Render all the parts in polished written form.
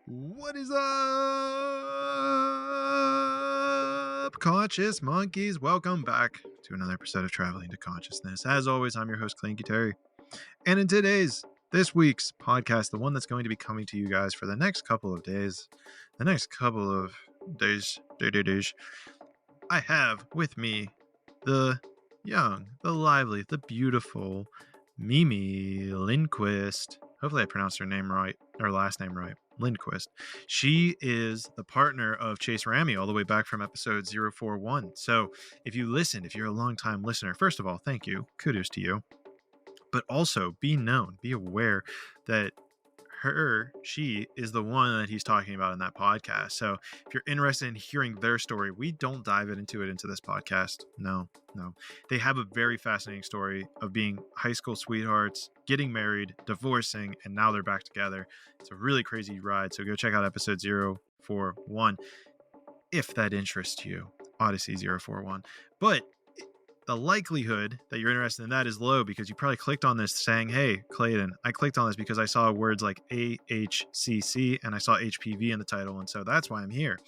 What is up, conscious monkeys? Welcome back to another episode of Traveling to Consciousness. As always, I'm your host, Clayton. And in this week's podcast, the one that's going to be coming to you guys for the next couple of days, I have with me the young, the lively, the beautiful Mimi Lindquist. Hopefully I pronounced her last name right. Lindquist. She is the partner of Chase Ramey all the way back from episode 041. So if you're a long-time listener, first of all, thank you. Kudos to you. But also be aware that she is the one that he's talking about in that podcast. So if you're interested in hearing their story, we don't dive into this podcast. No. They have a very fascinating story of being high school sweethearts, getting married, divorcing, and now they're back together. It's a really crazy ride. So go check out episode 041 if that interests you. Odyssey 041. But the likelihood that you're interested in that is low because you probably clicked on this saying, hey, Clayton, I clicked on this because I saw words like AHCC and I saw HPV in the title. And so that's why I'm here.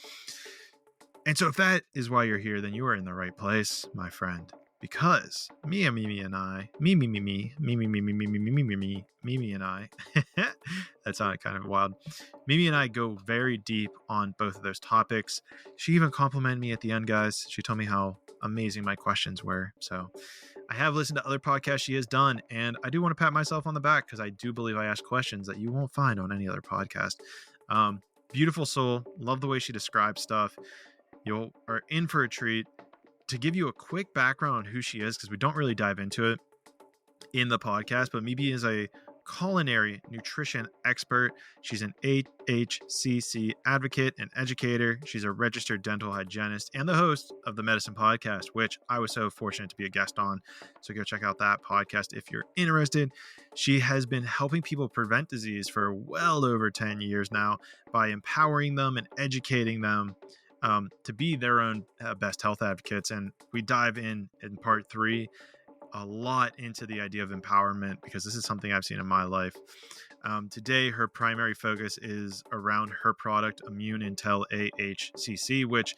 And so if that is why you're here, then you are in the right place, my friend, because Mimi and I, that sounded kind of wild. Mimi and I go very deep on both of those topics. She even complimented me at the end, guys. She told me how amazing my questions were. So I have listened to other podcasts she has done, and I do want to pat myself on the back because I do believe I ask questions that you won't find on any other podcast. Beautiful soul. Love the way she describes stuff. You are in for a treat. To give you a quick background on who she is, because we don't really dive into it in the podcast, but Mimi is a culinary nutrition expert. She's an AHCC advocate and educator. She's a registered dental hygienist and the host of the Medicine Podcast, which I was so fortunate to be a guest on. So go check out that podcast if you're interested. She has been helping people prevent disease for well over 10 years now by empowering them and educating them to be their own best health advocates. And we dive in part 3 a lot into the idea of empowerment because this is something I've seen in my life. Today, her primary focus is around her product, Immune Intel AHCC, which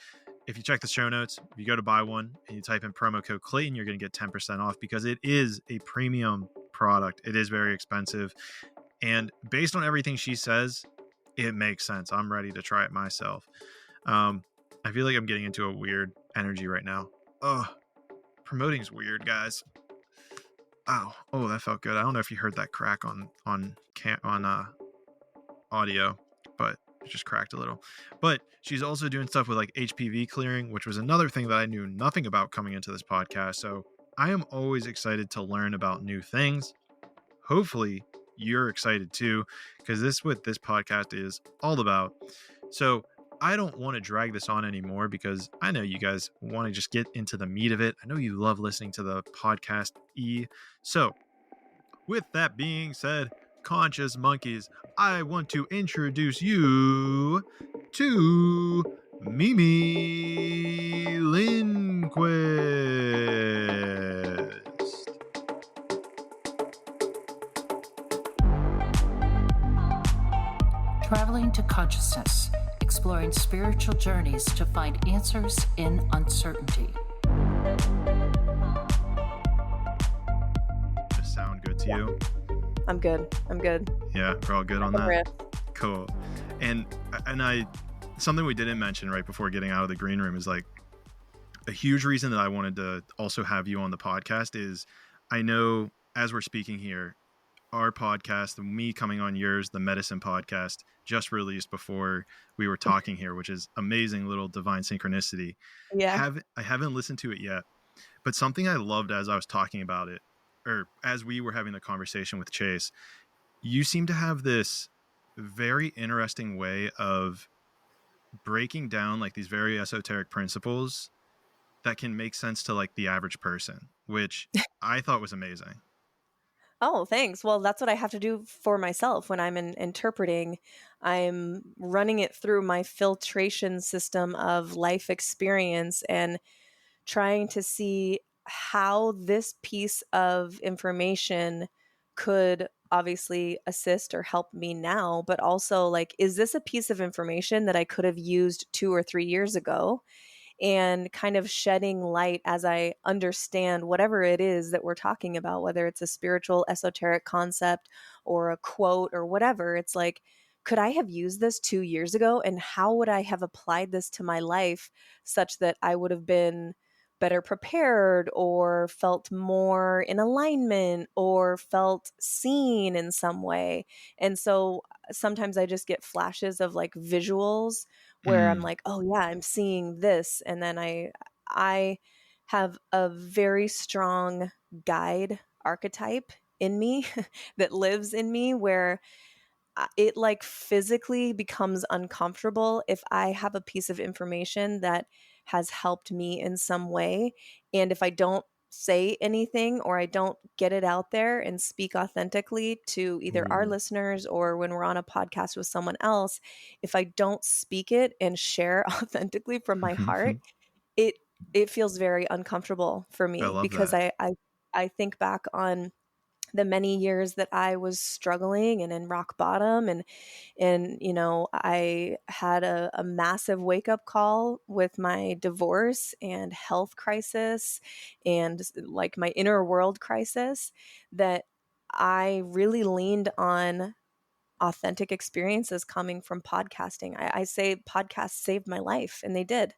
if you check the show notes, if you go to buy one and you type in promo code Clayton, you're going to get 10% off because it is a premium product. It is very expensive. And based on everything she says, it makes sense. I'm ready to try it myself. I feel like I'm getting into a weird energy right now. Promoting's weird, guys. Oh, that felt good. I don't know if you heard that crack on audio, but it just cracked a little. But she's also doing stuff with like HPV clearing, which was another thing that I knew nothing about coming into this podcast. So I am always excited to learn about new things. Hopefully you're excited too, because this is what this podcast is all about. So I don't want to drag this on anymore because I know you guys want to just get into the meat of it. I know you love listening to the podcast. So with that being said, conscious monkeys, I want to introduce you to Mimi Linquist. Traveling to Consciousness, exploring spiritual journeys to find answers in uncertainty. Does this sound good to you? I'm good. Yeah, we're all good on that. Cool. And something we didn't mention right before getting out of the green room is like a huge reason that I wanted to also have you on the podcast is I know as we're speaking here, our podcast, me coming on yours, the Medicine Podcast, just released before we were talking here, which is amazing little divine synchronicity. Yeah. I haven't listened to it yet, but something I loved as I was talking about it, or as we were having the conversation with Chase, you seem to have this very interesting way of breaking down like these very esoteric principles that can make sense to like the average person, which I thought was amazing. Oh, thanks. Well, that's what I have to do for myself when I'm interpreting. I'm running it through my filtration system of life experience and trying to see how this piece of information could obviously assist or help me now, but also like, is this a piece of information that I could have used 2 or 3 years ago? And kind of shedding light as I understand whatever it is that we're talking about, whether it's a spiritual, esoteric concept or a quote or whatever. It's like, could I have used this 2 years ago? And how would I have applied this to my life such that I would have been better prepared or felt more in alignment or felt seen in some way? And so sometimes I just get flashes of like visuals where I'm Mm. like, oh yeah, I'm seeing this. And then I have a very strong guide archetype in me that lives in me where it like physically becomes uncomfortable if I have a piece of information that has helped me in some way. And if I don't say anything or I don't get it out there and speak authentically to either our Ooh. listeners or when we're on a podcast with someone else, if I don't speak it and share authentically from my heart, it it feels very uncomfortable for I me love because that. I think back on the many years that I was struggling and in rock bottom, and you know, I had a massive wake up call with my divorce and health crisis and like my inner world crisis, that I really leaned on authentic experiences coming from podcasting. I say podcasts saved my life, and they did.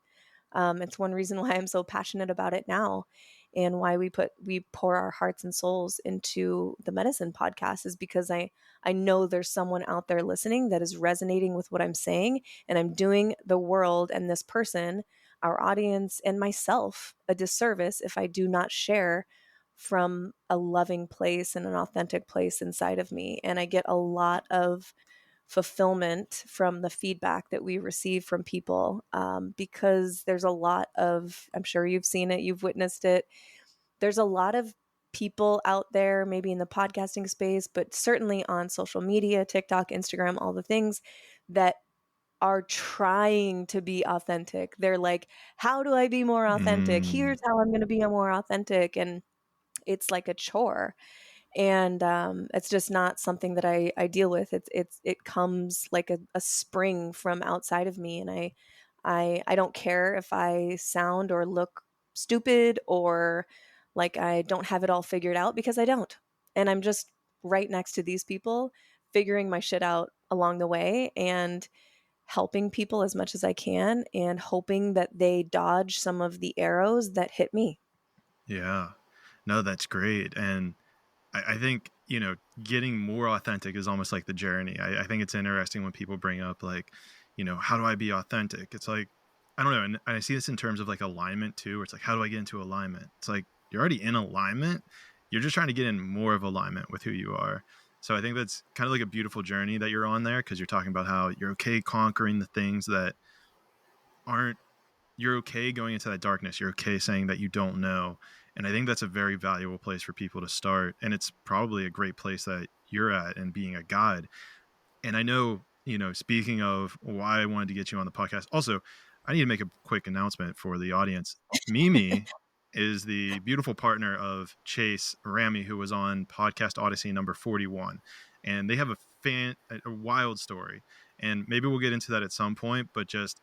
It's one reason why I'm so passionate about it now, and why we pour our hearts and souls into the medicine podcast is because I know there's someone out there listening that is resonating with what I'm saying, and I'm doing the world and this person, our audience, and myself a disservice if I do not share from a loving place and an authentic place inside of me. And I get a lot of fulfillment from the feedback that we receive from people, because there's a lot of, I'm sure you've seen it, you've witnessed it. There's a lot of people out there, maybe in the podcasting space, but certainly on social media, TikTok, Instagram, all the things that are trying to be authentic. They're like, how do I be more authentic? Mm. Here's how I'm going to be more authentic. And it's like a chore, and it's just not something that I deal with. It comes like a spring from outside of me, and I don't care if I sound or look stupid or like I don't have it all figured out, because I don't, and I'm just right next to these people figuring my shit out along the way and helping people as much as I can and hoping that they dodge some of the arrows that hit me. Yeah. No, that's great. And I think, getting more authentic is almost like the journey. I think it's interesting when people bring up like, how do I be authentic? It's like, I don't know. And I see this in terms of like alignment too, where it's like, how do I get into alignment? It's like, you're already in alignment. You're just trying to get in more of alignment with who you are. So I think that's kind of like a beautiful journey that you're on there, because you're talking about how you're okay conquering the things that aren't, you're okay going into that darkness. You're okay saying that you don't know. And I think that's a very valuable place for people to start. And it's probably a great place that you're at and being a guide. And I know, speaking of why I wanted to get you on the podcast, also, I need to make a quick announcement for the audience. Mimi is the beautiful partner of Chase Ramy, who was on podcast Odyssey number 41. And they have a wild story. And maybe we'll get into that at some point, but just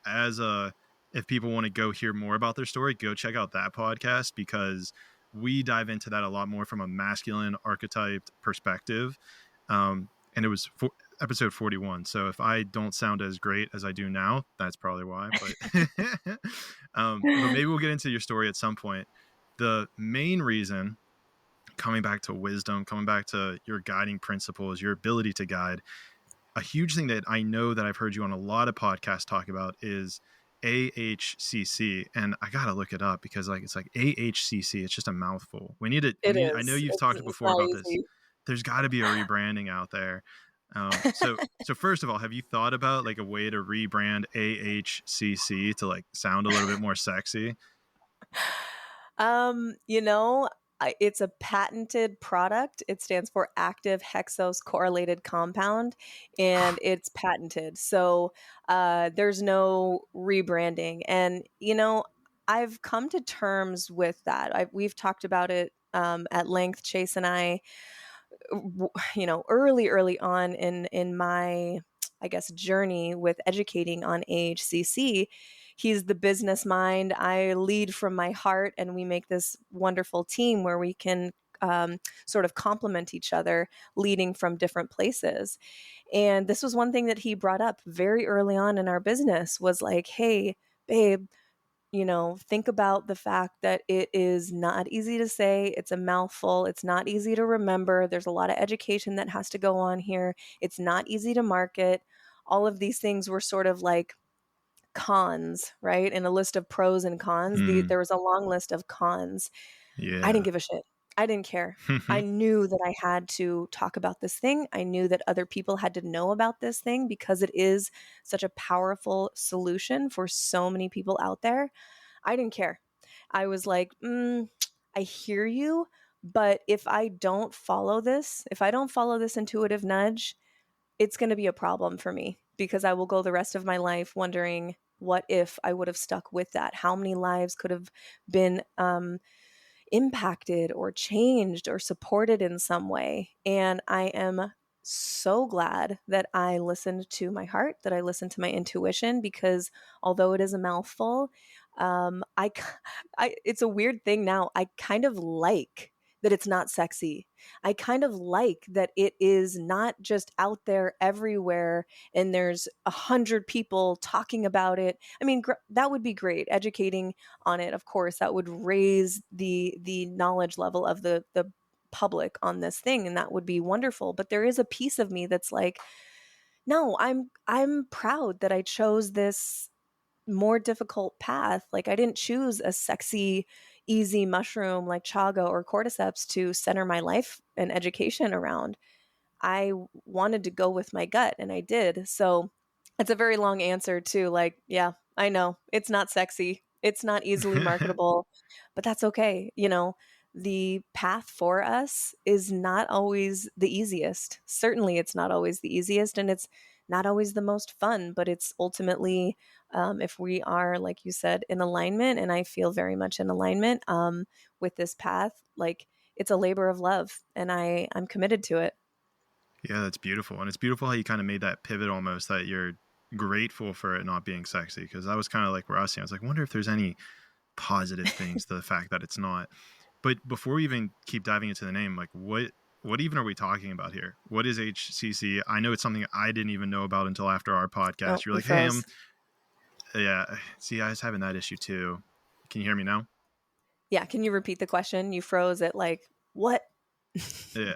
if people want to go hear more about their story, go check out that podcast, because we dive into that a lot more from a masculine archetyped perspective. And it was episode 41. So if I don't sound as great as I do now, that's probably why. But, but maybe we'll get into your story at some point. The main reason, coming back to wisdom, coming back to your guiding principles, your ability to guide, a huge thing that I know that I've heard you on a lot of podcasts talk about is AHCC. And I got to look it up, because it's like AHCC. It's just a mouthful. I know you've talked It's before not about this. easy. There's got to be a rebranding out there. So first of all, have you thought about like a way to rebrand AHCC to like sound a little bit more sexy? You know, it's a patented product. It stands for active hexose correlated compound, and it's patented. So there's no rebranding. And, I've come to terms with that. We've talked about it at length, Chase and I, early on in my, I guess, journey with educating on AHCC, he's the business mind. I lead from my heart, and we make this wonderful team where we can sort of complement each other, leading from different places. And this was one thing that he brought up very early on in our business was like, hey, babe, think about the fact that it is not easy to say. It's a mouthful. It's not easy to remember. There's a lot of education that has to go on here. It's not easy to market. All of these things were sort of like cons, right? In a list of pros and cons, there was a long list of cons. I didn't Yeah. give a shit. I didn't care. I knew that I had to talk about this thing. I knew that other people had to know about this thing because it is such a powerful solution for so many people out there. I didn't care. I was like, I hear you, but if I don't follow this intuitive nudge, it's going to be a problem for me because I will go the rest of my life wondering what if I would have stuck with that? How many lives could have been impacted or changed or supported in some way? And I am so glad that I listened to my heart, that I listened to my intuition, because although it is a mouthful, I it's a weird thing now. I kind of like that it's not sexy. I kind of like that it is not just out there everywhere and there's 100 people talking about it. I mean, that would be great. Educating on it, of course, that would raise the knowledge level of the public on this thing, and that would be wonderful. But there is a piece of me that's like, no, I'm proud that I chose this more difficult path. Like, I didn't choose a sexy, easy mushroom like chaga or cordyceps to center my life and education around. I wanted to go with my gut, and I did. So it's a very long answer to like, yeah, I know it's not sexy. It's not easily marketable, but that's okay. The path for us is not always the easiest. Certainly, it's not always the easiest, and it's not always the most fun, but it's ultimately, if we are, like you said, in alignment, and I feel very much in alignment with this path, like it's a labor of love, and I'm committed to it. Yeah, that's beautiful. And it's beautiful how you kind of made that pivot almost, that you're grateful for it not being sexy. Because that was kind of like where I was saying, I was like, wonder if there's any positive things to the fact that it's not. But before we even keep diving into the name, like what even are we talking about here? What is HCC? I know it's something I didn't even know about until after our podcast. Oh, You're like, hey, yeah, see, I was having that issue too. Can you hear me now? Yeah. Can you repeat the question? You froze at like, what? Yeah.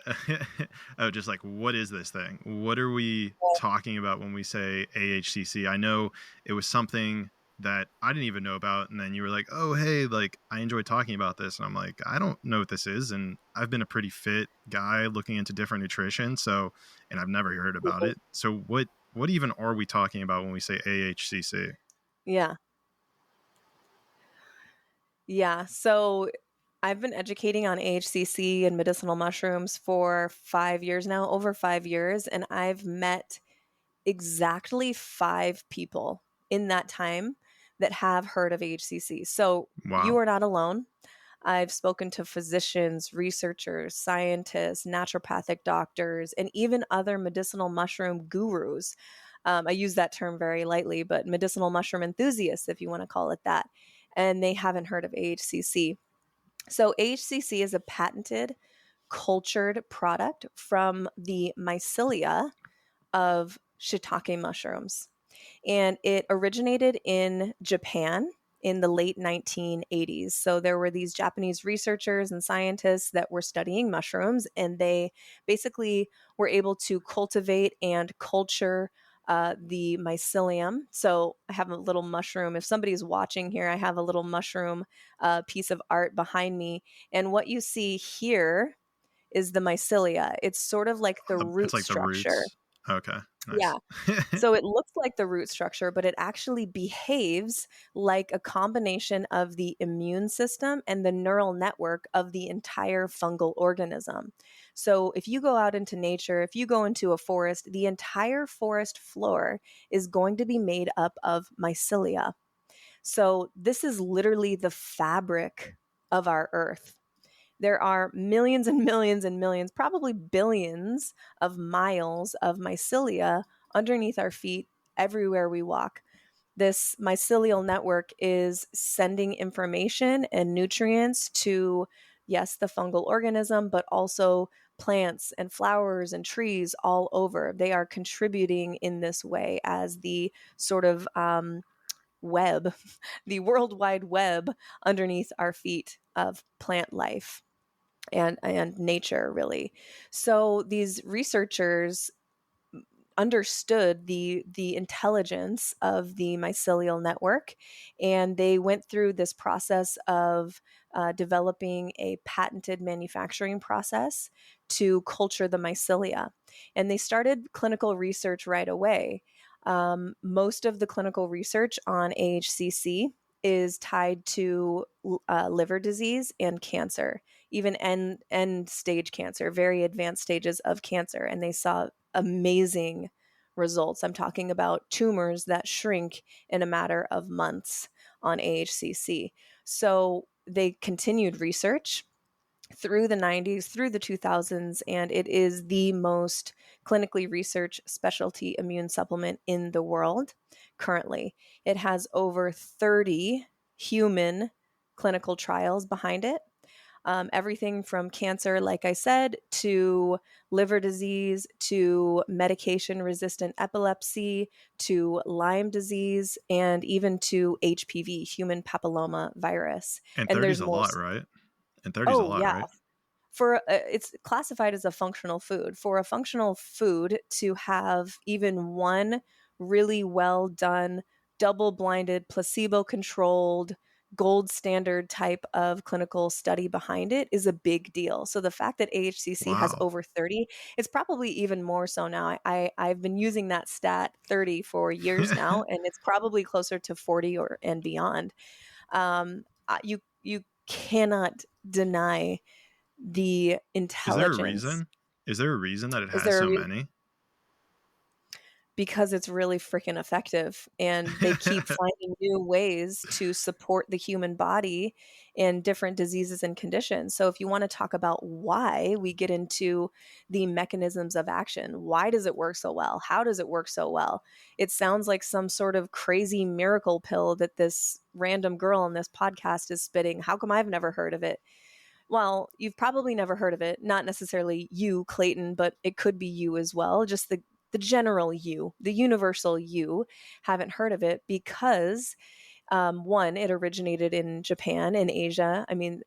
Oh, just like, what is this thing? What are we talking about when we say AHCC? I know it was something that I didn't even know about. And then you were like, oh, hey, like, I enjoy talking about this. And I'm like, I don't know what this is. And I've been a pretty fit guy looking into different nutrition. So, and I've never heard about it. So what even are we talking about when we say AHCC? Yeah. Yeah. So I've been educating on AHCC and medicinal mushrooms for 5 years now, over 5 years. And I've met exactly 5 people in that time that have heard of AHCC. So you Wow. are not alone. I've spoken to physicians, researchers, scientists, naturopathic doctors, and even other medicinal mushroom gurus. I use that term very lightly, but medicinal mushroom enthusiasts, if you want to call it that. And they haven't heard of AHCC. So, AHCC is a patented cultured product from the mycelia of shiitake mushrooms. And it originated in Japan in the late 1980s. So there were these Japanese researchers and scientists that were studying mushrooms, and they basically were able to cultivate and culture the mycelium. So I have a little mushroom. If somebody's watching here, I have a little mushroom piece of art behind me. And what you see here is the mycelia. It's sort of like the It's root like the structure. roots. Okay. Yeah. Nice. So it looks like the root structure, but it actually behaves like a combination of the immune system and the neural network of the entire fungal organism. So if you go out into nature, if you go into a forest, the entire forest floor is going to be made up of mycelia. So this is literally the fabric of our earth. There are millions and millions and millions, probably billions of miles of mycelia underneath our feet everywhere we walk. This mycelial network is sending information and nutrients to, yes, the fungal organism, but also plants and flowers and trees all over. They are contributing in this way as the sort of web, the World Wide Web underneath our feet of plant life and nature, really. So these researchers understood the intelligence of the mycelial network, and they went through this process of developing a patented manufacturing process to culture the mycelia. And they started clinical research right away. Most of the clinical research on AHCC is tied to liver disease and cancer, even end stage cancer, very advanced stages of cancer. And they saw amazing results. I'm talking about tumors that shrink in a matter of months on AHCC. So they continued research through the 90s, through the 2000s, and it is the most clinically researched specialty immune supplement in the world currently. It has over 30 human clinical trials behind it. Everything from cancer, like I said, to liver disease, to medication-resistant epilepsy, to Lyme disease, and even to HPV, human papilloma virus. And And 30 is there's a more. lot, right? And 30 is a Oh, lot, yeah. right? For it's classified as a functional food. For a functional food to have even one really well done, double-blinded, placebo-controlled, gold standard type of clinical study behind it is a big deal. So the fact that AHCC has Wow. over 30, it's probably even more so now. I've been using that stat 30 for years now, and it's probably closer to 40 or and beyond. You cannot deny the Is there a intelligence. reason? Is there a reason that it Is has there a so reason? many? Because it's really freaking effective, and they keep finding new ways to support the human body in different diseases and conditions. So if you want to talk about why, we get into the mechanisms of action. Why does it work so well? How does it work so well? It sounds like some sort of crazy miracle pill that this random girl on this podcast is spitting. How come I've never heard of it? Well, you've probably never heard of it. Not necessarily you, Clayton, but it could be you as well. Just the general you, the universal you, haven't heard of it because one, it originated in Japan and Asia. I mean,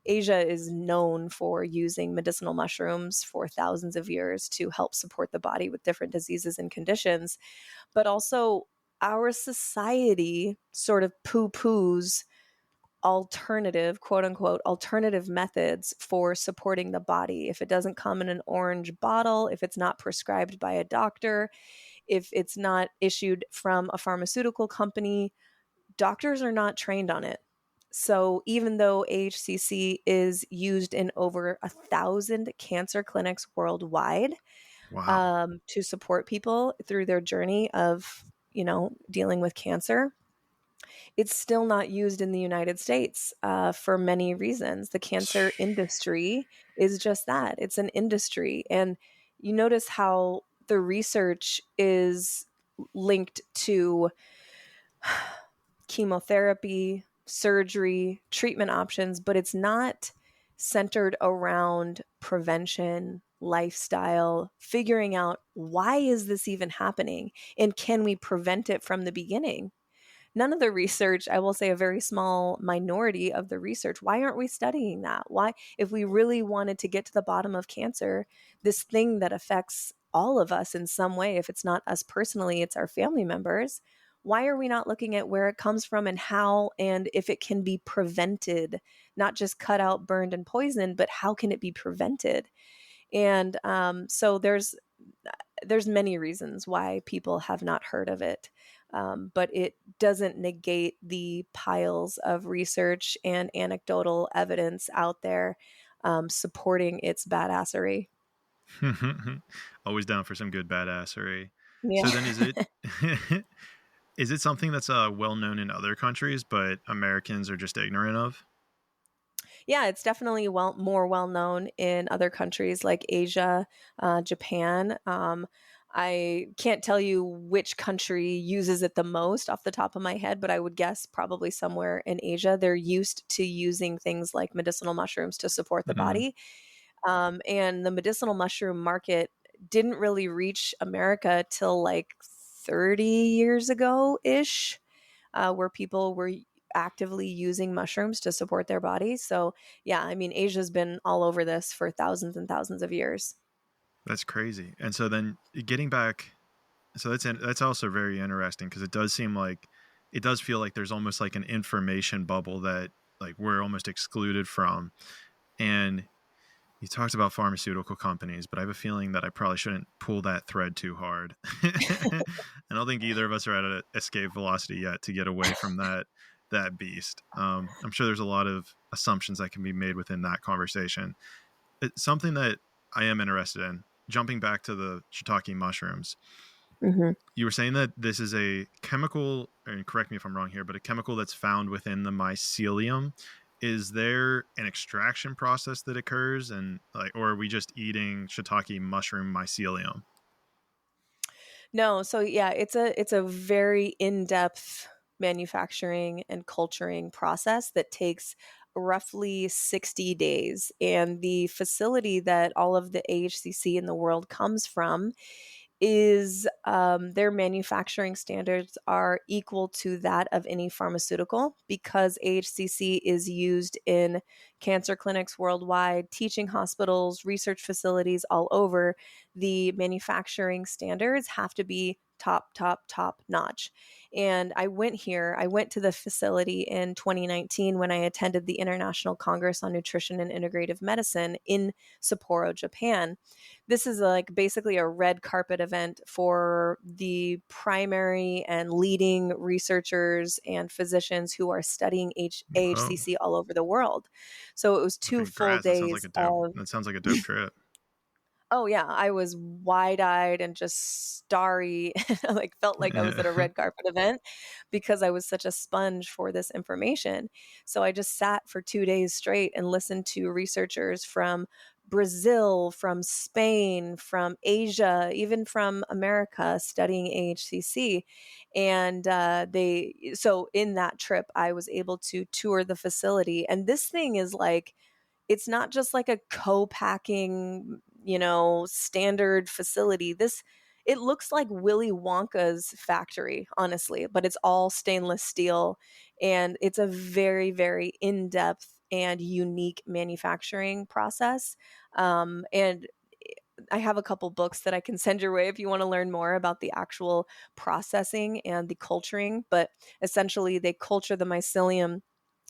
Asia is known for using medicinal mushrooms for thousands of years to help support the body with different diseases and conditions. But also, our society sort of poo-poos alternative, quote unquote, alternative methods for supporting the body. If it doesn't come in an orange bottle, if it's not prescribed by a doctor, if it's not issued from a pharmaceutical company, doctors are not trained on it. So even though AHCC is used in over 1,000 cancer clinics worldwide Wow. to support people through their journey of, dealing with cancer, it's still not used in the United States for many reasons. The cancer industry is just that. It's an industry. And you notice how the research is linked to chemotherapy, surgery, treatment options, but it's not centered around prevention, lifestyle, figuring out why is this even happening and can we prevent it from the beginning? None of the research, I will say a very small minority of the research, why aren't we studying that? Why, if we really wanted to get to the bottom of cancer, this thing that affects all of us in some way, if it's not us personally, it's our family members, why are we not looking at where it comes from and how, and if it can be prevented, not just cut out, burned, and poisoned, but how can it be prevented? And so there's many reasons why people have not heard of it. But it doesn't negate the piles of research and anecdotal evidence out there supporting its badassery. Always down for some good badassery. Yeah. So then is it is it something that's well known in other countries but Americans are just ignorant of? Yeah, it's definitely more well known in other countries like Asia, Japan. I can't tell you which country uses it the most off the top of my head, but I would guess probably somewhere in Asia. They're used to using things like medicinal mushrooms to support the Mm, body. And the medicinal mushroom market didn't really reach America till like 30 years ago ish, where people were actively using mushrooms to support their bodies. So, yeah, I mean, Asia's been all over this for thousands and thousands of years. that's crazy. And so then getting back, so that's also very interesting because it does seem like it does feel like there's almost like an information bubble that like we're almost excluded from. And you talked about pharmaceutical companies, but I have a feeling that I probably shouldn't pull that thread too hard. I don't think either of us are at an escape velocity yet to get away from that beast. I'm sure there's a lot of assumptions that can be made within that conversation. It's something that I am interested in. Jumping back to the shiitake mushrooms, Hmm. you were saying that this is a chemical, and correct me if I'm wrong here, but a chemical that's found within the mycelium. Is there an extraction process that occurs, and like, or are we just eating shiitake mushroom mycelium? No, so yeah, it's a very in-depth manufacturing and culturing process that takes roughly 60 days. And the facility that all of the AHCC in the world comes from is their manufacturing standards are equal to that of any pharmaceutical because AHCC is used in cancer clinics worldwide, teaching hospitals, research facilities all over. The manufacturing standards have to be top notch. And I went to the facility in 2019 when I attended the International Congress on Nutrition and Integrative Medicine in Sapporo, Japan. This is like basically a red carpet event for the primary and leading researchers and physicians who are studying Oh, AHCC all over the world. So it was well, 2 full congrats! That sounds like days a dope. of, That sounds like a dope trip. oh yeah, I was wide-eyed and just starry, like felt like I was at a red carpet event because I was such a sponge for this information. So I just sat for 2 days straight and listened to researchers from Brazil, from Spain, from Asia, even from America studying AHCC. And so in that trip, I was able to tour the facility. And this thing is like, it's not just like a co-packing, standard facility. It looks like Willy Wonka's factory, honestly, but it's all stainless steel, and it's a very, very in-depth and unique manufacturing process. And I have a couple books that I can send your way if you want to learn more about the actual processing and the culturing. But essentially, they culture the mycelium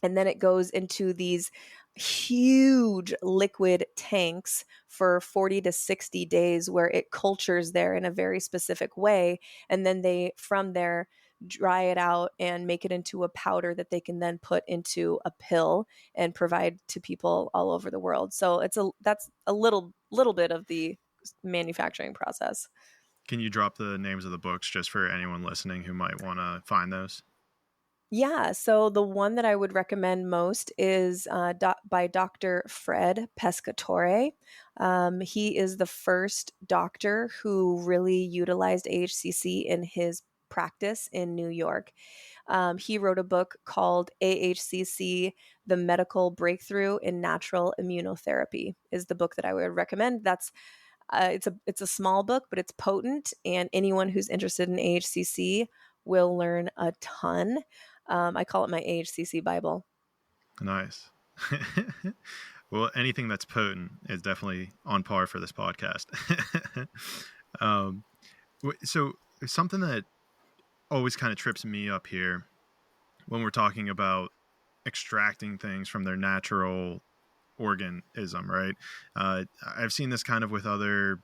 and then it goes into these huge liquid tanks for 40 to 60 days where it cultures there in a very specific way. And then they, from there, dry it out and make it into a powder that they can then put into a pill and provide to people all over the world. So that's a little bit of the manufacturing process. Can you drop the names of the books just for anyone listening who might want to find those? Yeah, so the one that I would recommend most is by Dr. Fred Pescatore. He is the first doctor who really utilized AHCC in his practice in New York. He wrote a book called AHCC: The Medical Breakthrough in Natural Immunotherapy is the book that I would recommend. That's it's a small book, but it's potent, and anyone who's interested in AHCC will learn a ton. I call it my AHCC Bible. Nice. Well, anything that's potent is definitely on par for this podcast. um, so something that always kind of trips me up here when we're talking about extracting things from their natural organism, right? I've seen this kind of with other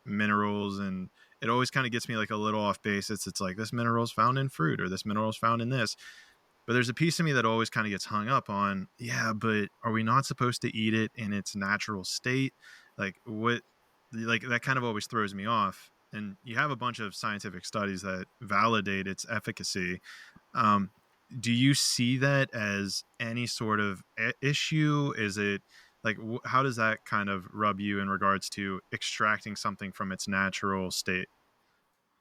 minerals, and it always kind of gets me like a little off base. It's like this mineral is found in fruit, or this mineral is found in this. But there's a piece of me that always kind of gets hung up on, yeah, but are we not supposed to eat it in its natural state? Like what, like that kind of always throws me off. And you have a bunch of scientific studies that validate its efficacy. Um, do you see that as any sort of issue? Is it like, how does that kind of rub you in regards to extracting something from its natural state?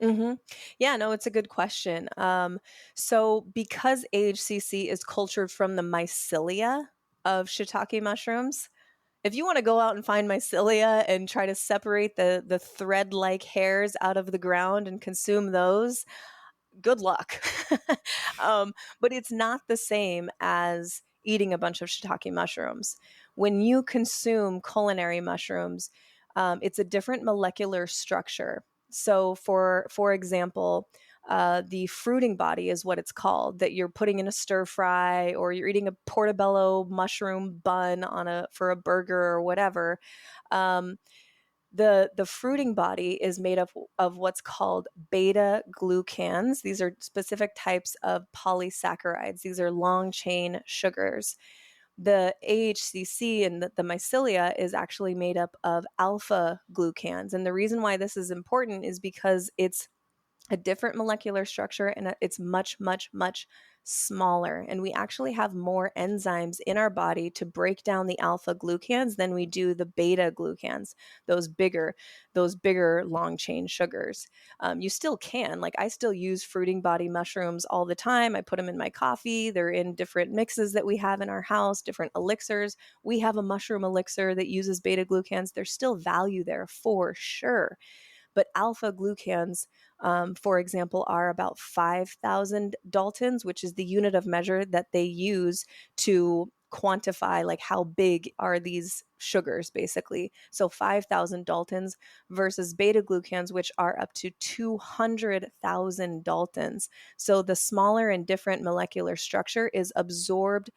Hmm. Yeah, no, it's a good question. So because AHCC is cultured from the mycelia of shiitake mushrooms, if you want to go out and find mycelia and try to separate the thread-like hairs out of the ground and consume those, good luck. But it's not the same as eating a bunch of shiitake mushrooms. When you consume culinary mushrooms, it's a different molecular structure. So, for example, the fruiting body is what it's called. That you're putting in a stir fry, or you're eating a portobello mushroom bun on a for a burger or whatever. Um, the fruiting body is made up of what's called beta glucans. These are specific types of polysaccharides. These are long chain sugars. The AHCC and the mycelia is actually made up of alpha glucans. And the reason why this is important is because it's a different molecular structure, and it's much, much, much smaller. And we actually have more enzymes in our body to break down the alpha glucans than we do the beta glucans, those bigger, long chain sugars. You still can, like, I still use fruiting body mushrooms all the time. I put them in my coffee. They're in different mixes that we have in our house, different elixirs. We have a mushroom elixir that uses beta glucans. There's still value there for sure. But alpha glucans, for example, are about 5,000 Daltons, which is the unit of measure that they use to quantify like how big are these sugars, basically. So 5,000 Daltons versus beta glucans, which are up to 200,000 Daltons. So the smaller and different molecular structure is absorbed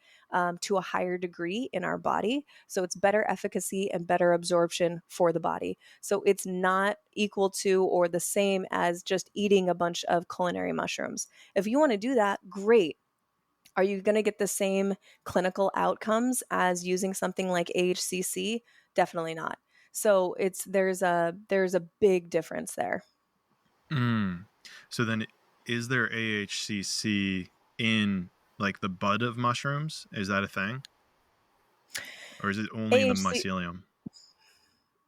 to a higher degree in our body. So it's better efficacy and better absorption for the body. So it's not equal to or the same as just eating a bunch of culinary mushrooms. If you want to do that, great. Are you going to get the same clinical outcomes as using something like AHCC? Definitely not. So there's a big difference there. Mm. So then, is there AHCC in like the bud of mushrooms? Is that a thing, or is it only in the AHC mycelium?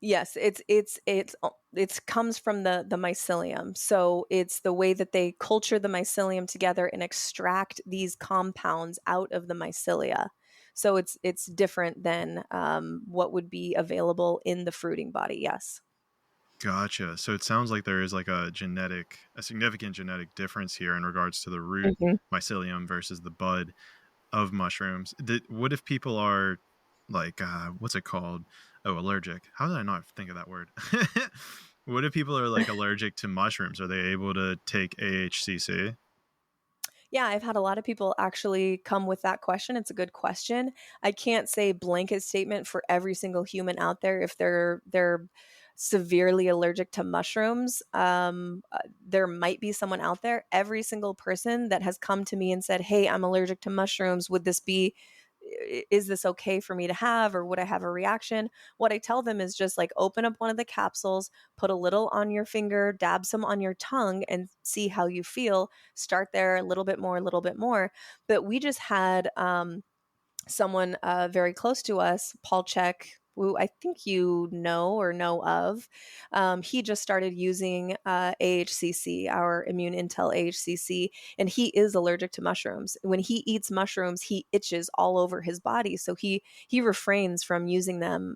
Yes, it's comes from the mycelium. So it's the way that they culture the mycelium together and extract these compounds out of the mycelia. So it's different than what would be available in the fruiting body. Yes. Gotcha. So it sounds like there is like a significant genetic difference here in regards to the root Mhm. mycelium versus the bud of mushrooms. What if people are like, what's it called? Oh, allergic. How did I not think of that word? What if people are like allergic to mushrooms? Are they able to take AHCC? Yeah, I've had a lot of people actually come with that question. It's a good question. I can't say blanket statement for every single human out there if they're severely allergic to mushrooms. There might be someone out there. Every single person that has come to me and said, "Hey, I'm allergic to mushrooms. Would this be is this okay for me to have, or would I have a reaction?" What I tell them is just like open up one of the capsules, put a little on your finger, dab some on your tongue, and see how you feel. Start there, a little bit more, a little bit more. But we just had someone very close to us, Paul Check, who I think you know or know of. He just started using AHCC, our Immune Intel AHCC, and he is allergic to mushrooms. When he eats mushrooms, he itches all over his body, so he refrains from using them,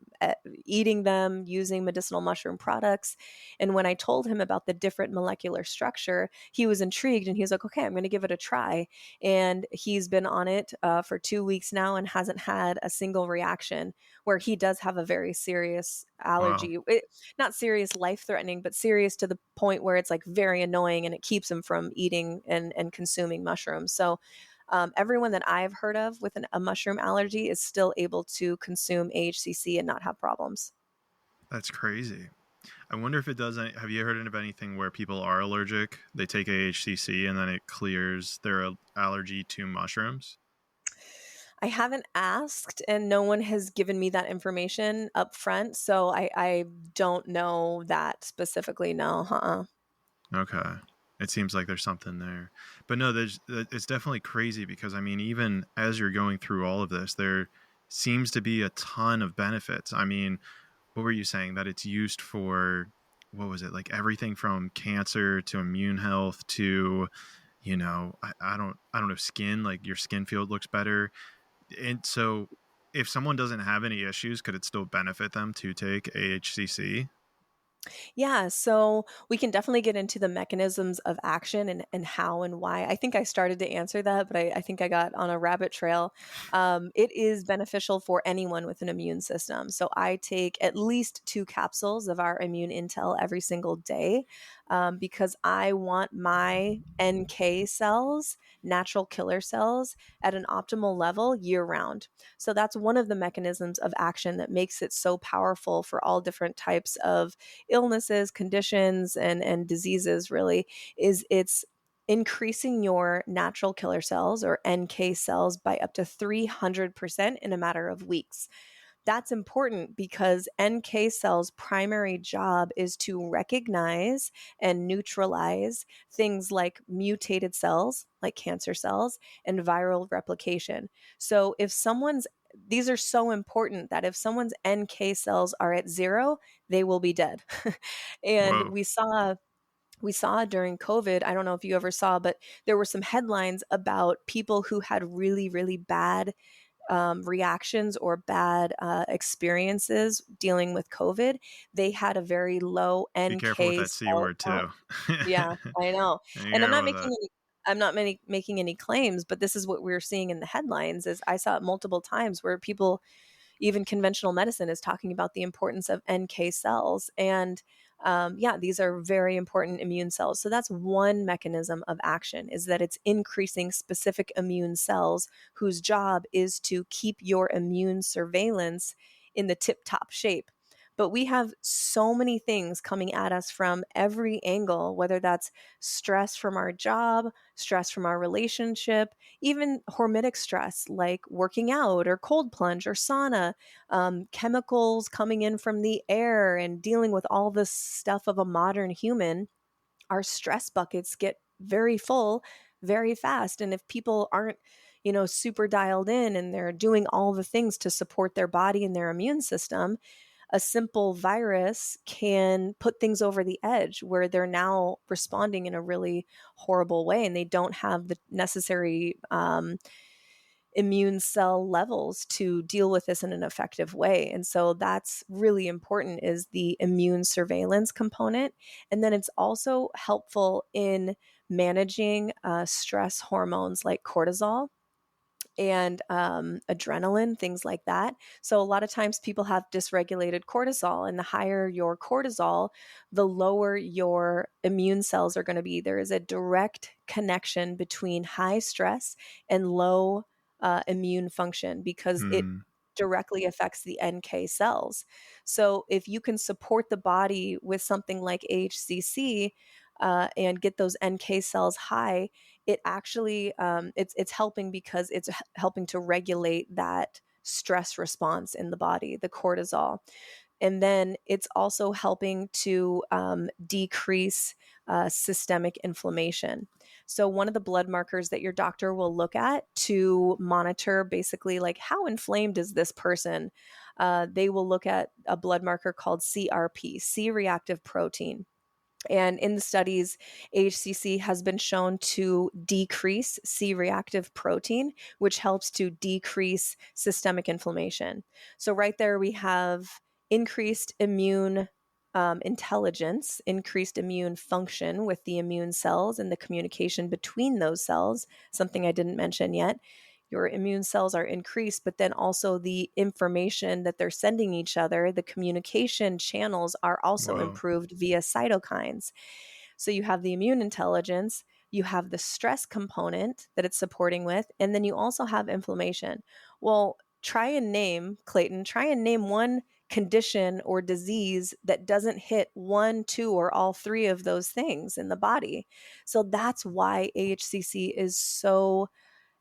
eating them, using medicinal mushroom products. And when I told him about the different molecular structure, he was intrigued, and he was like, "Okay, I'm going to give it a try." And he's been on it for 2 weeks now and hasn't had a single reaction, where he does have a very serious Wow. allergy. Not serious life threatening, but serious to the point where it's like very annoying and it keeps him from eating and consuming mushrooms. So everyone that I've heard of with a mushroom allergy is still able to consume AHCC and not have problems. That's crazy. I wonder if it does. Have you heard of anything where people are allergic? They take AHCC and then it clears their allergy to mushrooms? I haven't asked, and no one has given me that information up front, so I don't know that specifically. No, Okay. It seems like there's something there. But no, it's definitely crazy because, I mean, even as you're going through all of this, there seems to be a ton of benefits. I mean, what were you saying? That it's used for, what was it? Like everything from cancer to immune health to, I don't know, skin, like your skin field looks better. And so if someone doesn't have any issues, could it still benefit them to take AHCC? Yeah, so we can definitely get into the mechanisms of action and how and why. I think I started to answer that, but I think I got on a rabbit trail. It is beneficial for anyone with an immune system. So I take at least 2 capsules of our immune intel every single day because I want my NK cells, natural killer cells, at an optimal level year round. So that's one of the mechanisms of action that makes it so powerful for all different types of illnesses, conditions, and diseases. Really, is it's increasing your natural killer cells or NK cells by up to 300% in a matter of weeks. That's important because NK cells' primary job is to recognize and neutralize things like mutated cells, like cancer cells, and viral replication. So if someone's these are so important that if someone's NK cells are at 0, they will be dead. And Whoa. we saw during COVID, I don't know if you ever saw, but there were some headlines about people who had really, really bad reactions or bad experiences dealing with COVID. They had a very low Be careful with NK that C cell word count. too. Yeah, I know. Be And careful with that. I'm not making any claims, but this is what we're seeing in the headlines. Is I saw it multiple times where people, even conventional medicine, is talking about the importance of NK cells. And yeah, these are very important immune cells. So that's one mechanism of action, is that it's increasing specific immune cells whose job is to keep your immune surveillance in the tip top shape. But we have so many things coming at us from every angle, whether that's stress from our job, stress from our relationship, even hormetic stress like working out or cold plunge or sauna, chemicals coming in from the air, and dealing with all this stuff of a modern human. Our stress buckets get very full very fast. And if people aren't, super dialed in and they're doing all the things to support their body and their immune system, a simple virus can put things over the edge where they're now responding in a really horrible way and they don't have the necessary immune cell levels to deal with this in an effective way. And so that's really important, is the immune surveillance component. And then it's also helpful in managing stress hormones like cortisol and adrenaline, things like that. So a lot of times people have dysregulated cortisol, and the higher your cortisol, the lower your immune cells are going to be. There is a direct connection between high stress and low immune function because it Hmm. directly affects the NK cells. So if you can support the body with something like AHCC and get those NK cells high, it actually it's helping because it's helping to regulate that stress response in the body, the cortisol. And then it's also helping to decrease systemic inflammation. So, one of the blood markers that your doctor will look at to monitor basically like how inflamed is this person, they will look at a blood marker called CRP, C reactive protein. And in the studies, AHCC has been shown to decrease C reactive protein, which helps to decrease systemic inflammation. So, right there, we have increased immune intelligence, increased immune function with the immune cells and the communication between those cells, something I didn't mention yet. Your immune cells are increased, but then also the information that they're sending each other, the communication channels are also Whoa. improved via cytokines. So you have the immune intelligence, you have the stress component that it's supporting with, and then you also have inflammation. Well, Clayton, try and name one condition or disease that doesn't hit one, two, or all three of those things in the body. So that's why AHCC is so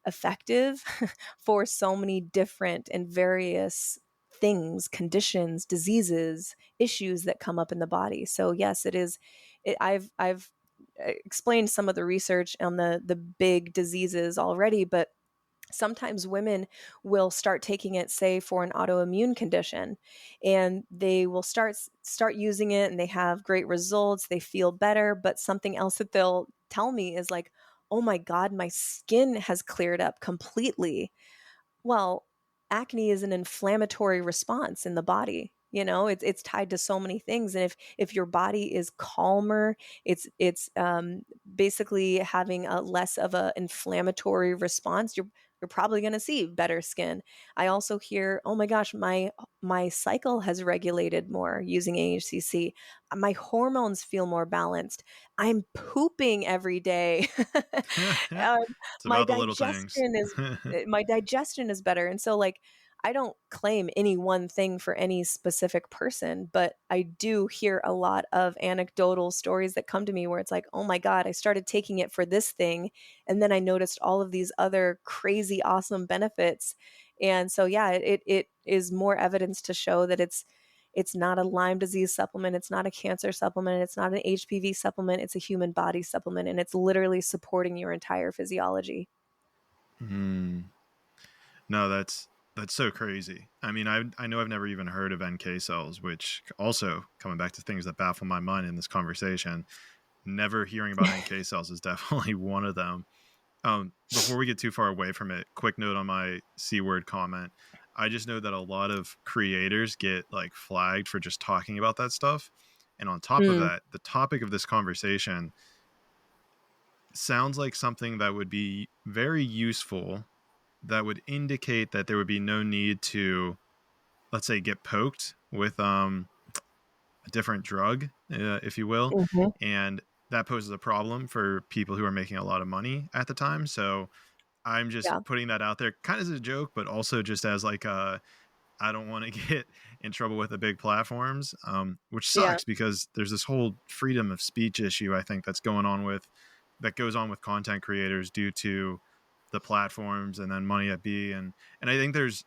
effective for so many different and various things, conditions, diseases, issues that come up in the body. So yes, it is. I've explained some of the research on the big diseases already, but sometimes women will start taking it, say for an autoimmune condition, and they will start using it and they have great results, they feel better, but something else that they'll tell me is like, oh my god, my skin has cleared up completely. Well, acne is an inflammatory response in the body. It's tied to so many things, and if your body is calmer, it's basically having a less of a inflammatory response. You're probably going to see better skin. I also hear, oh my gosh, my cycle has regulated more using AHCC. My hormones feel more balanced. I'm pooping every day. um, It's my about the little things. digestion is my digestion is better. And so, like, I don't claim any one thing for any specific person, but I do hear a lot of anecdotal stories that come to me where it's like, oh my God, I started taking it for this thing. And then I noticed all of these other crazy, awesome benefits. And so, yeah, it is more evidence to show that it's not a Lyme disease supplement. It's not a cancer supplement. It's not an HPV supplement. It's a human body supplement. And it's literally supporting your entire physiology. Mm. No, that's so crazy. I mean, I know I've never even heard of NK cells, which also, coming back to things that baffle my mind in this conversation, never hearing about NK cells is definitely one of them. Before we get too far away from it, quick note on my C word comment. I just know that a lot of creators get like flagged for just talking about that stuff. And on top of that, the topic of this conversation sounds like something that would be very useful, that would indicate that there would be no need to, let's say, get poked with a different drug, if you will. Mm-hmm. And that poses a problem for people who are making a lot of money at the time. So I'm just Yeah. putting that out there kind of as a joke, but also just as like I don't want to get in trouble with the big platforms, which Yeah. sucks because there's this whole freedom of speech issue, I think, that goes on with content creators due to the platforms and then money at B. And I think there's,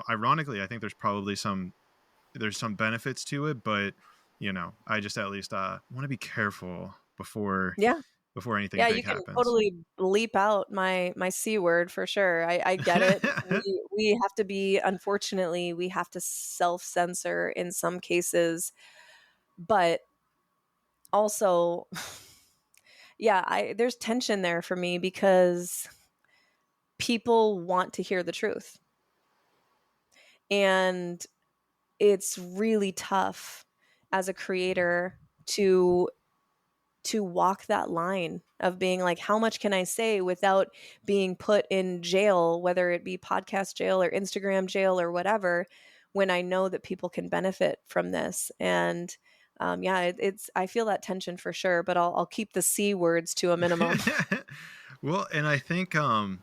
ironically, I think there's probably some benefits to it, but I just at least want to be careful before Yeah. anything Yeah, big you can happens. totally bleep out my C word for sure. I get it. We have to be, unfortunately, we have to self-censor in some cases, but also, yeah, there's tension there for me because people want to hear the truth. And it's really tough as a creator to walk that line of being like, how much can I say without being put in jail, whether it be podcast jail or Instagram jail or whatever, when I know that people can benefit from this. And yeah, I feel that tension for sure, but I'll keep the C words to a minimum. Well, and I think I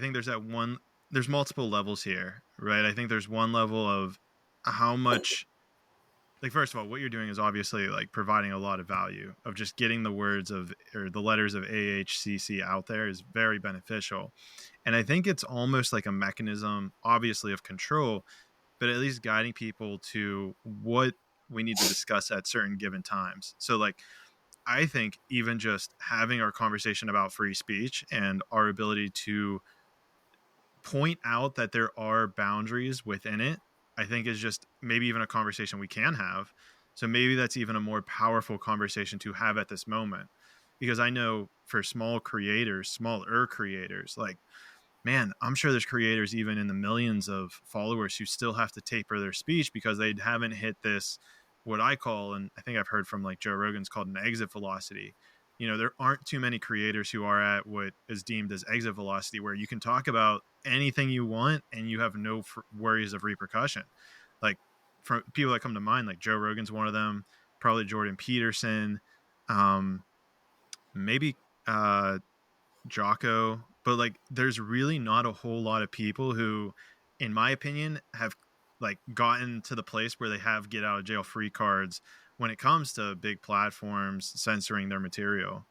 think there's multiple levels here, right? I think there's one level of how much, like, first of all, what you're doing is obviously like providing a lot of value of just getting the words of, or the letters of AHCC out there is very beneficial. And I think it's almost like a mechanism, obviously, of control, but at least guiding people to what we need to discuss at certain given times. So, like, I think even just having our conversation about free speech and our ability to point out that there are boundaries within it, I think is just maybe even a conversation we can have. So maybe that's even a more powerful conversation to have at this moment. Because I know for smaller creators, like, man, I'm sure there's creators even in the millions of followers who still have to taper their speech because they haven't hit this, what I call, and I think I've heard from like Joe Rogan's called an exit velocity. There aren't too many creators who are at what is deemed as exit velocity, where you can talk about anything you want and you have no worries of repercussion. Like, from people that come to mind, like Joe Rogan's one of them, probably Jordan Peterson, maybe Jocko, but like there's really not a whole lot of people who, in my opinion, have like gotten to the place where they have get out of jail free cards when it comes to big platforms censoring their material.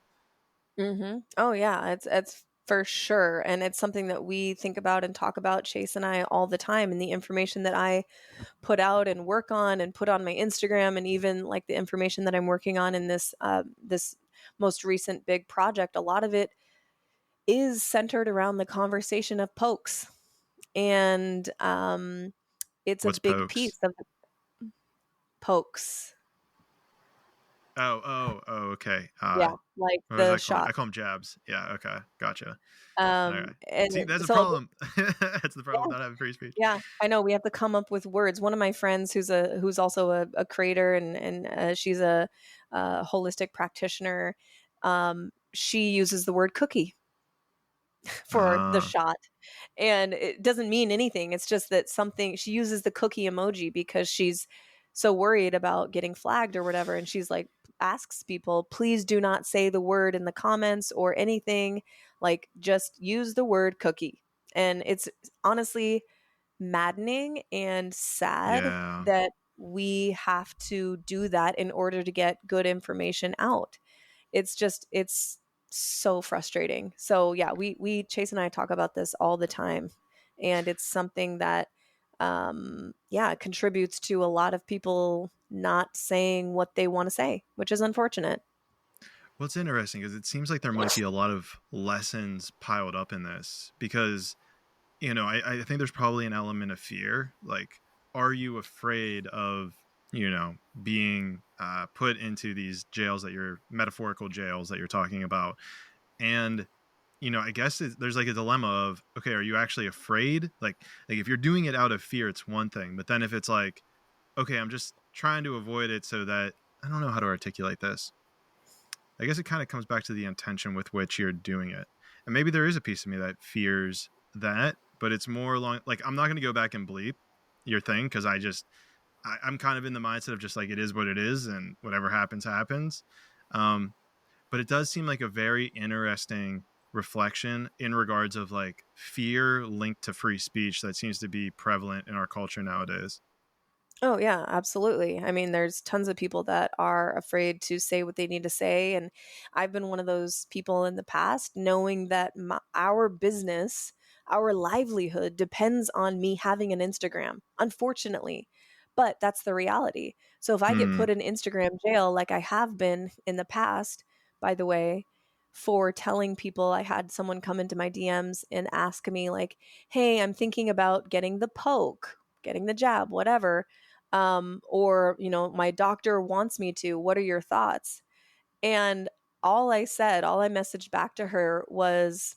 Oh yeah, it's For sure. And it's something that we think about and talk about, Chase and I, all the time. And the information that I put out and work on and put on my Instagram, and even like the information that I'm working on in this most recent big project, a lot of it is centered around the conversation of pokes. And it's a What's big pokes? piece of pokes. Okay. Yeah, like What was the I calling? shot. I call them jabs. Yeah. Okay. Gotcha. All right. And See, that's a so problem. That's the problem with not having free speech. yeah, I know we have to come up with words. One of my friends, who's also a creator, and she's a holistic practitioner. She uses the word cookie for the Uh, shot, and it doesn't mean anything. It's just that something she uses the cookie emoji because she's so worried about getting flagged or whatever, and she's like asks people, please do not say the word in the comments or anything. Like, just use the word cookie. And it's honestly maddening and sad yeah. that we have to do that in order to get good information out. It's so frustrating. So yeah, we Chase and I talk about this all the time, and it's something that yeah, contributes to a lot of people not saying what they want to say, which is unfortunate. What's interesting is it seems like there might be a lot of lessons piled up in this because, I think there's probably an element of fear. Like, are you afraid of, being put into these jails that you're metaphorical jails that you're talking about? And, I guess there's like a dilemma of, okay, are you actually afraid? Like if you're doing it out of fear, it's one thing. But then if it's like, okay, I'm just trying to avoid it so that I don't know how to articulate this. I guess it kind of comes back to the intention with which you're doing it. And maybe there is a piece of me that fears that, but it's more along, like, I'm not going to go back and bleep your thing because I'm kind of in the mindset of just like, it is what it is and whatever happens, happens. But it does seem like a very interesting reflection in regards of like fear linked to free speech that seems to be prevalent in our culture nowadays. Oh, yeah, absolutely. I mean, there's tons of people that are afraid to say what they need to say. And I've been one of those people in the past, knowing that our business, our livelihood depends on me having an Instagram, unfortunately. But that's the reality. So if I get Hmm. put in Instagram jail, like I have been in the past, by the way, for telling people, I had someone come into my DMs and ask me, like, hey, I'm thinking about getting the poke, getting the jab, whatever, or my doctor wants me to, what are your thoughts? And all I said, all I messaged back to her was,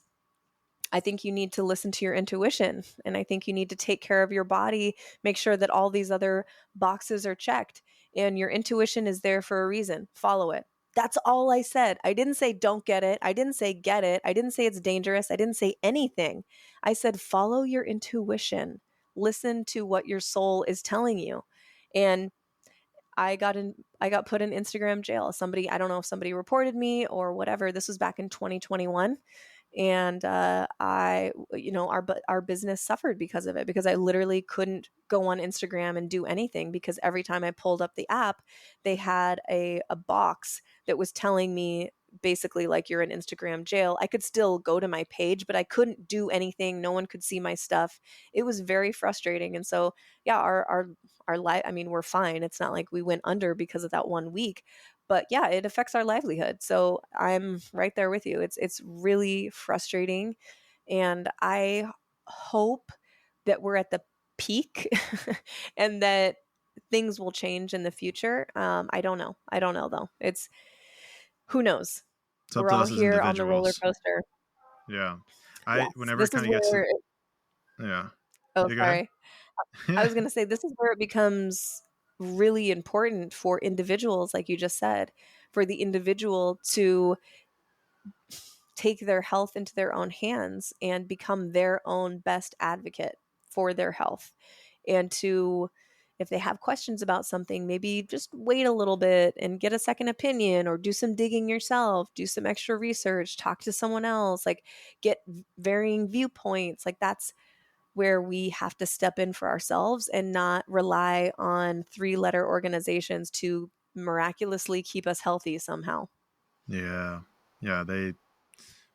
I think you need to listen to your intuition, and I think you need to take care of your body, make sure that all these other boxes are checked, and your intuition is there for a reason. Follow it. That's all I said. I didn't say don't get it. I didn't say get it. I didn't say it's dangerous. I didn't say anything. I said follow your intuition. Listen to what your soul is telling you. And I got put in Instagram jail. Somebody, I don't know if somebody reported me or whatever. This was back in 2021, and our business suffered because of it, because I literally couldn't go on Instagram and do anything, because every time I pulled up the app, they had a box that was telling me basically like, you're in Instagram jail. I could still go to my page, but I couldn't do anything. No one could see my stuff. It was very frustrating. And so yeah, our life, I mean, we're fine. It's not like we went under because of that 1 week, but yeah, it affects our livelihood. So I'm right there with you. It's really frustrating, and I hope that we're at the peak and that things will change in the future. I don't know though. It's who knows. It's up We're to all us as here on the roller individuals. coaster. Yeah. Yes, Whenever this it kind is of gets to, where. yeah. Oh, You go ahead. sorry. I was going to say, this is where it becomes really important for individuals, like you just said, for the individual to take their health into their own hands and become their own best advocate for their health. And to, if they have questions about something, maybe just wait a little bit and get a second opinion, or do some digging yourself, do some extra research, talk to someone else, like get varying viewpoints. Like, that's where we have to step in for ourselves and not rely on 3-letter organizations to miraculously keep us healthy somehow. Yeah. Yeah.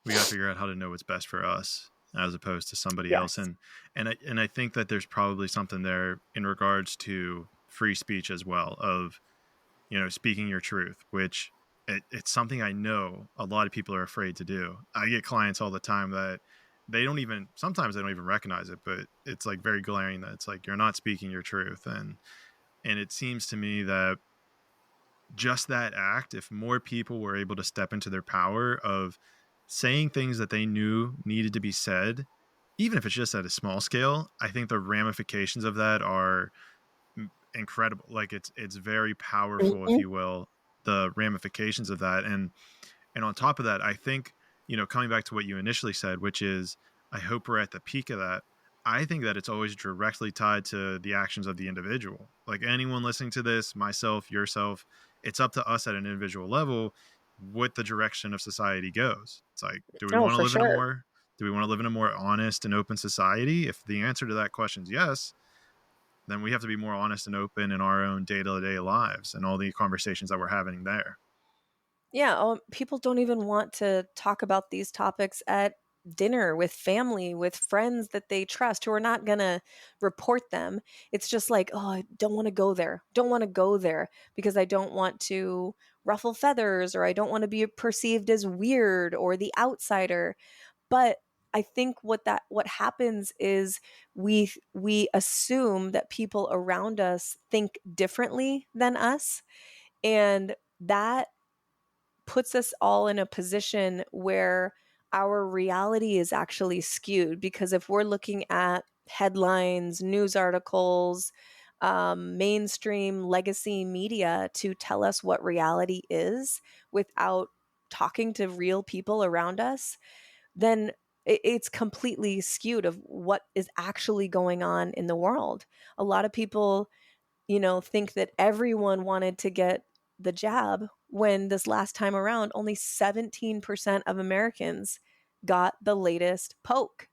We got to figure out how to know what's best for us as opposed to somebody else. Yes. And I think that there's probably something there in regards to free speech as well, of, you know, speaking your truth, which it's something I know a lot of people are afraid to do. I get clients all the time that sometimes they don't even recognize it, but it's like very glaring that it's like, you're not speaking your truth. And it seems to me that just that act, if more people were able to step into their power of saying things that they knew needed to be said, even if it's just at a small scale, I think the ramifications of that are incredible. Like it's very powerful, if Mhm. you will, the ramifications of that. And on top of that, I think, you know, coming back to what you initially said, which is, I hope we're at the peak of that. I think that it's always directly tied to the actions of the individual. Like anyone listening to this, myself, yourself, it's up to us at an individual level what the direction of society goes. It's like, do we Oh, want to for live in a sure. more do we want to live in a more honest and open society? If the answer to that question is yes, then we have to be more honest and open in our own day-to-day lives and all the conversations that we're having there. Yeah, people don't even want to talk about these topics at dinner with family, with friends that they trust who are not going to report them. It's just like, oh, I don't want to go there. Don't want to go there because I don't want to ruffle feathers, or I don't want to be perceived as weird or the outsider. But I think what happens is we assume that people around us think differently than us, and that puts us all in a position where our reality is actually skewed. Because if we're looking at headlines, news articles, mainstream legacy media to tell us what reality is without talking to real people around us, then it's completely skewed of what is actually going on in the world. A lot of people, think that everyone wanted to get the jab, when this last time around, only 17% of Americans got the latest poke.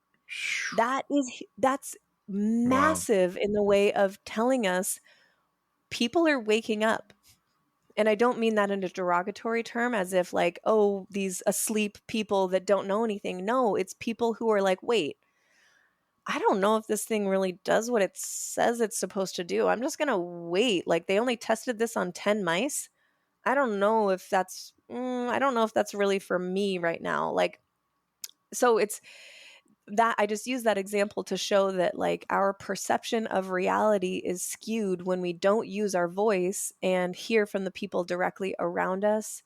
That's Wow. massive in the way of telling us people are waking up. And I don't mean that in a derogatory term, as if like, oh, these asleep people that don't know anything. No, it's people who are like, wait, I don't know if this thing really does what it says it's supposed to do. I'm just going to wait. Like, they only tested this on 10 mice. I don't know if I don't know if that's really for me right now. Like, so it's that I just use that example to show that like our perception of reality is skewed when we don't use our voice and hear from the people directly around us,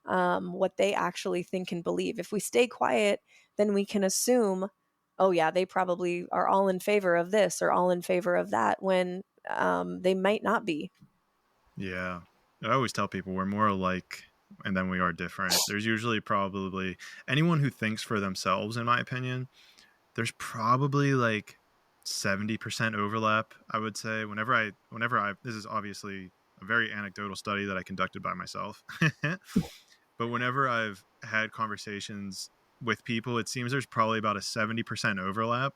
what they actually think and believe. If we stay quiet, then we can assume, oh yeah, they probably are all in favor of this or all in favor of that, when they might not be. Yeah. I always tell people we're more alike and then we are different. There's usually probably anyone who thinks for themselves, in my opinion, there's probably like 70% overlap, I would say. Whenever I this is obviously a very anecdotal study that I conducted by myself. But whenever I've had conversations with people, it seems there's probably about a 70% overlap.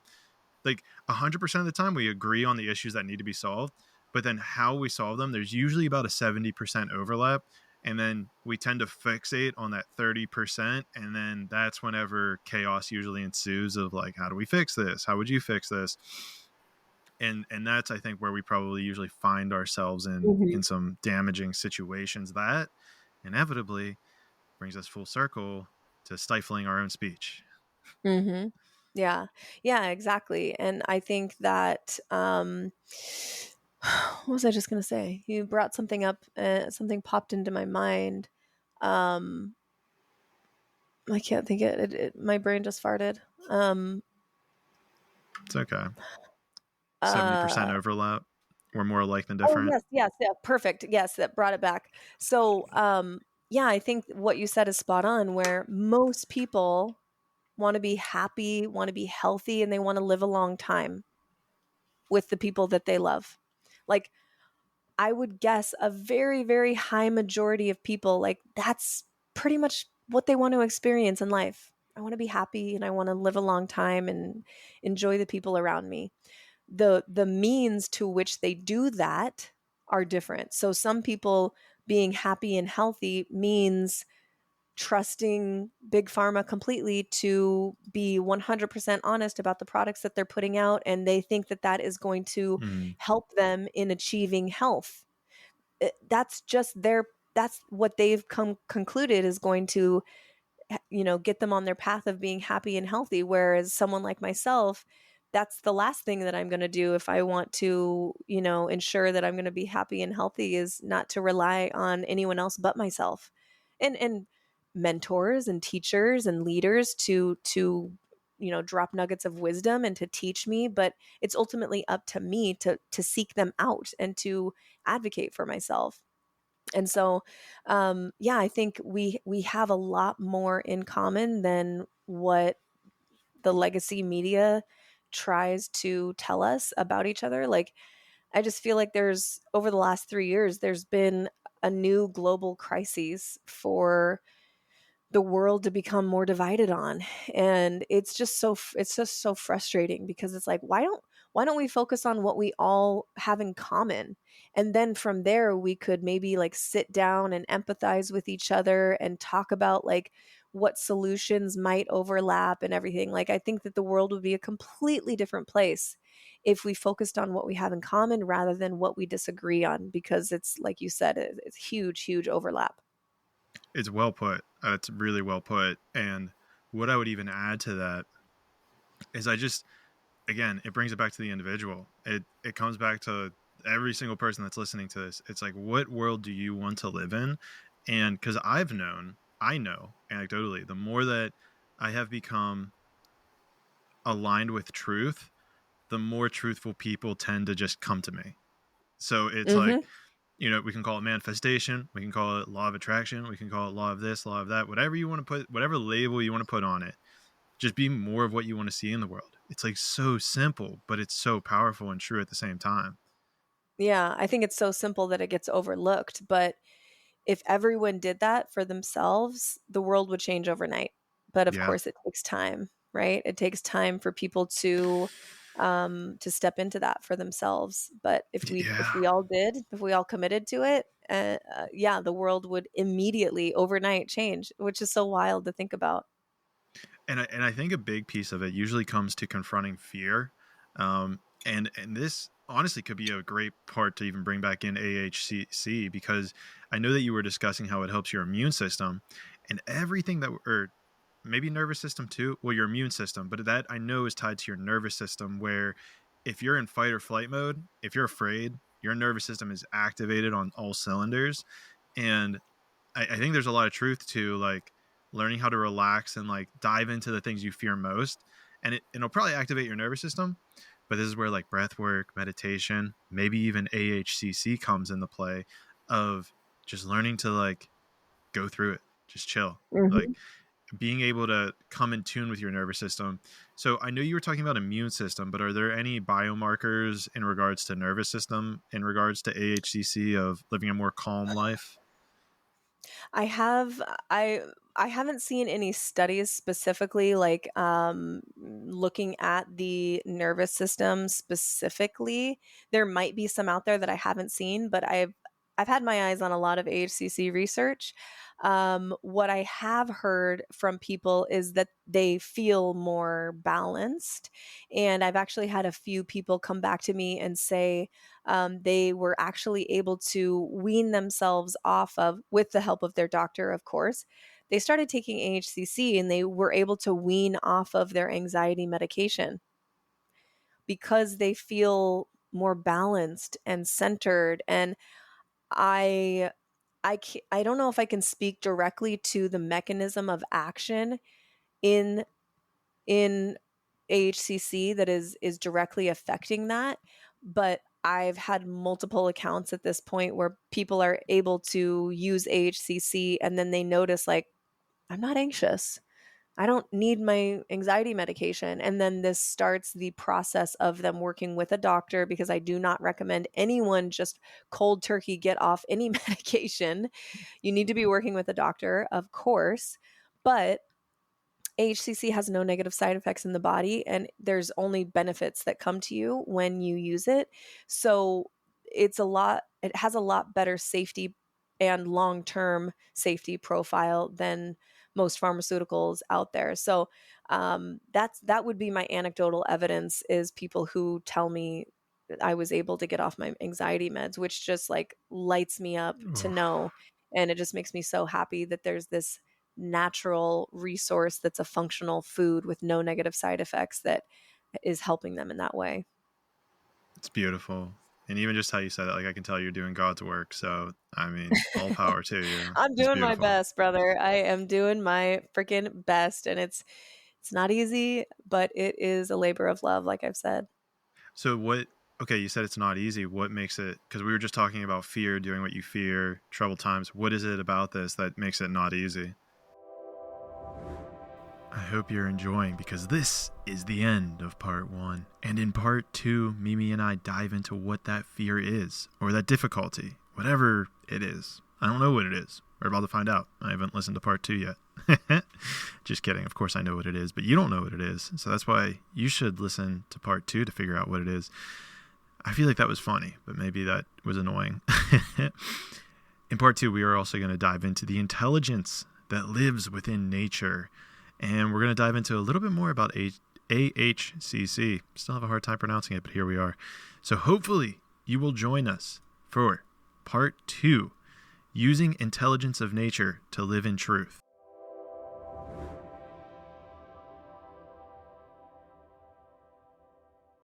Like 100% of the time we agree on the issues that need to be solved, but then how we solve them, there's usually about a 70% overlap. And then we tend to fixate on that 30%. And then that's whenever chaos usually ensues of like, how do we fix this? How would you fix this? And that's, I think, where we probably usually find ourselves in some damaging situations that inevitably brings us full circle to stifling our own speech. Mm-hmm. Yeah. Yeah, exactly. And I think that what was I just going to say? You brought something up, something popped into my mind. Um I can't think my brain just farted. Um It's okay. 70% uh overlap. We're more alike than oh different. yes, yes, yeah, perfect. Yes, that brought it back. So, yeah, I think what you said is spot on, where most people want to be happy, want to be healthy, and they want to live a long time with the people that they love. Like, I would guess a very, very high majority of people, like, that's pretty much what they want to experience in life. I want to be happy and I want to live a long time and enjoy the people around me. The means to which they do that are different. So some people being happy and healthy means trusting big pharma completely to be 100% honest about the products that they're putting out, and they think that that is going to Mm. help them in achieving health. That's just that's what they've concluded is going to, get them on their path of being happy and healthy. Whereas someone like myself, that's the last thing that I'm going to do if I want to, ensure that I'm going to be happy and healthy, is not to rely on anyone else but myself, and mentors and teachers and leaders to drop nuggets of wisdom and to teach me. But it's ultimately up to me to seek them out and to advocate for myself. And so, yeah, I think we have a lot more in common than what the legacy media tries to tell us about each other. Like, I just feel like there's, over the last 3 years, there's been a new global crisis for the world to become more divided on. And it's just so frustrating, because it's like, why don't we focus on what we all have in common, and then from there we could maybe like sit down and empathize with each other and talk about like what solutions might overlap and everything. Like, I think that the world would be a completely different place if we focused on what we have in common rather than what we disagree on, because it's like you said, it's huge overlap. It's well put. It's really well put. And what I would even add to that is again, it brings it back to the individual. It comes back to every single person that's listening to this. It's like, what world do you want to live in? And because I know anecdotally, the more that I have become aligned with truth, the more truthful people tend to just come to me. So it's like, Mm-hmm. we can call it manifestation, we can call it law of attraction, we can call it law of this, law of that, whatever you want to put, whatever label you want to put on it. Just be more of what you want to see in the world. It's like so simple, but it's so powerful and true at the same time. Yeah, I think it's so simple that it gets overlooked. But if everyone did that for themselves, the world would change overnight. But of Yeah. course, it takes time, right? It takes time for people to step into that for themselves. But if Yeah. we all did, if we all committed to it, yeah, the world would immediately overnight change, which is so wild to think about. And I think a big piece of it usually comes to confronting fear. And this honestly could be a great part to even bring back in AHCC, because I know that you were discussing how it helps your immune system and everything that, or maybe nervous system too. Well, your immune system, but that I know is tied to your nervous system, where if you're in fight or flight mode, if you're afraid, your nervous system is activated on all cylinders. And I think there's a lot of truth to like learning how to relax and like dive into the things you fear most. And it'll probably activate your nervous system. But this is where like breath work, meditation, maybe even AHCC comes into play, of just learning to like go through it, just chill. Like Hmm. being able to come in tune with your nervous system. So I know you were talking about immune system, but are there any biomarkers in regards to nervous system, in regards to AHCC, of living a more calm life? I have I I haven't seen any studies specifically like looking at the nervous system specifically. There might be some out there that I haven't seen, but I've had my eyes on a lot of AHCC research. What I have heard from people is that they feel more balanced, and I've actually had a few people come back to me and say they were actually able to wean themselves off of, with the help of their doctor, of course. They started taking AHCC and they were able to wean off of their anxiety medication because they feel more balanced and centered. And I I don't know if I can speak directly to the mechanism of action in in AHCC that is directly affecting that, but I've had multiple accounts at this point where people are able to use AHCC and then they notice like, I'm not anxious. I don't need my anxiety medication. And then this starts the process of them working with a doctor, because I do not recommend anyone just cold turkey get off any medication. You need to be working with a doctor, of course, but AHCC has no negative side effects in the body, and there's only benefits that come to you when you use it. So it has a lot better safety and long-term safety profile than most pharmaceuticals out there. So that would be my anecdotal evidence, is people who tell me that I was able to get off my anxiety meds, which just like lights me up to Ugh. know. And it just makes me so happy that there's this natural resource that's a functional food with no negative side effects that is helping them in that way. It's beautiful. And even just how you said it, like I can tell you're doing God's work. So, I mean, all power to you. I'm It's doing my beautiful. best, brother. I am doing my freaking best, and it's not easy, but it is a labor of love, like I've said. So okay, you said it's not easy. What makes it, because we were just talking about fear, doing what you fear, troubled times. What is it about this that makes it not easy? I hope you're enjoying, because this is the end of part 1. And in part 2, Mimi and I dive into what that fear is, or that difficulty, whatever it is. I don't know what it is. We're about to find out. I haven't listened to part 2 yet. Just kidding. Of course I know what it is, but you don't know what it is. So that's why you should listen to part 2 to figure out what it is. I feel like that was funny, but maybe that was annoying. In part 2, we are also going to dive into the intelligence that lives within nature. And we're going to dive into a little bit more about AHCC. Still have a hard time pronouncing it, but here we are. So hopefully you will join us for part 2, using intelligence of nature to live in truth.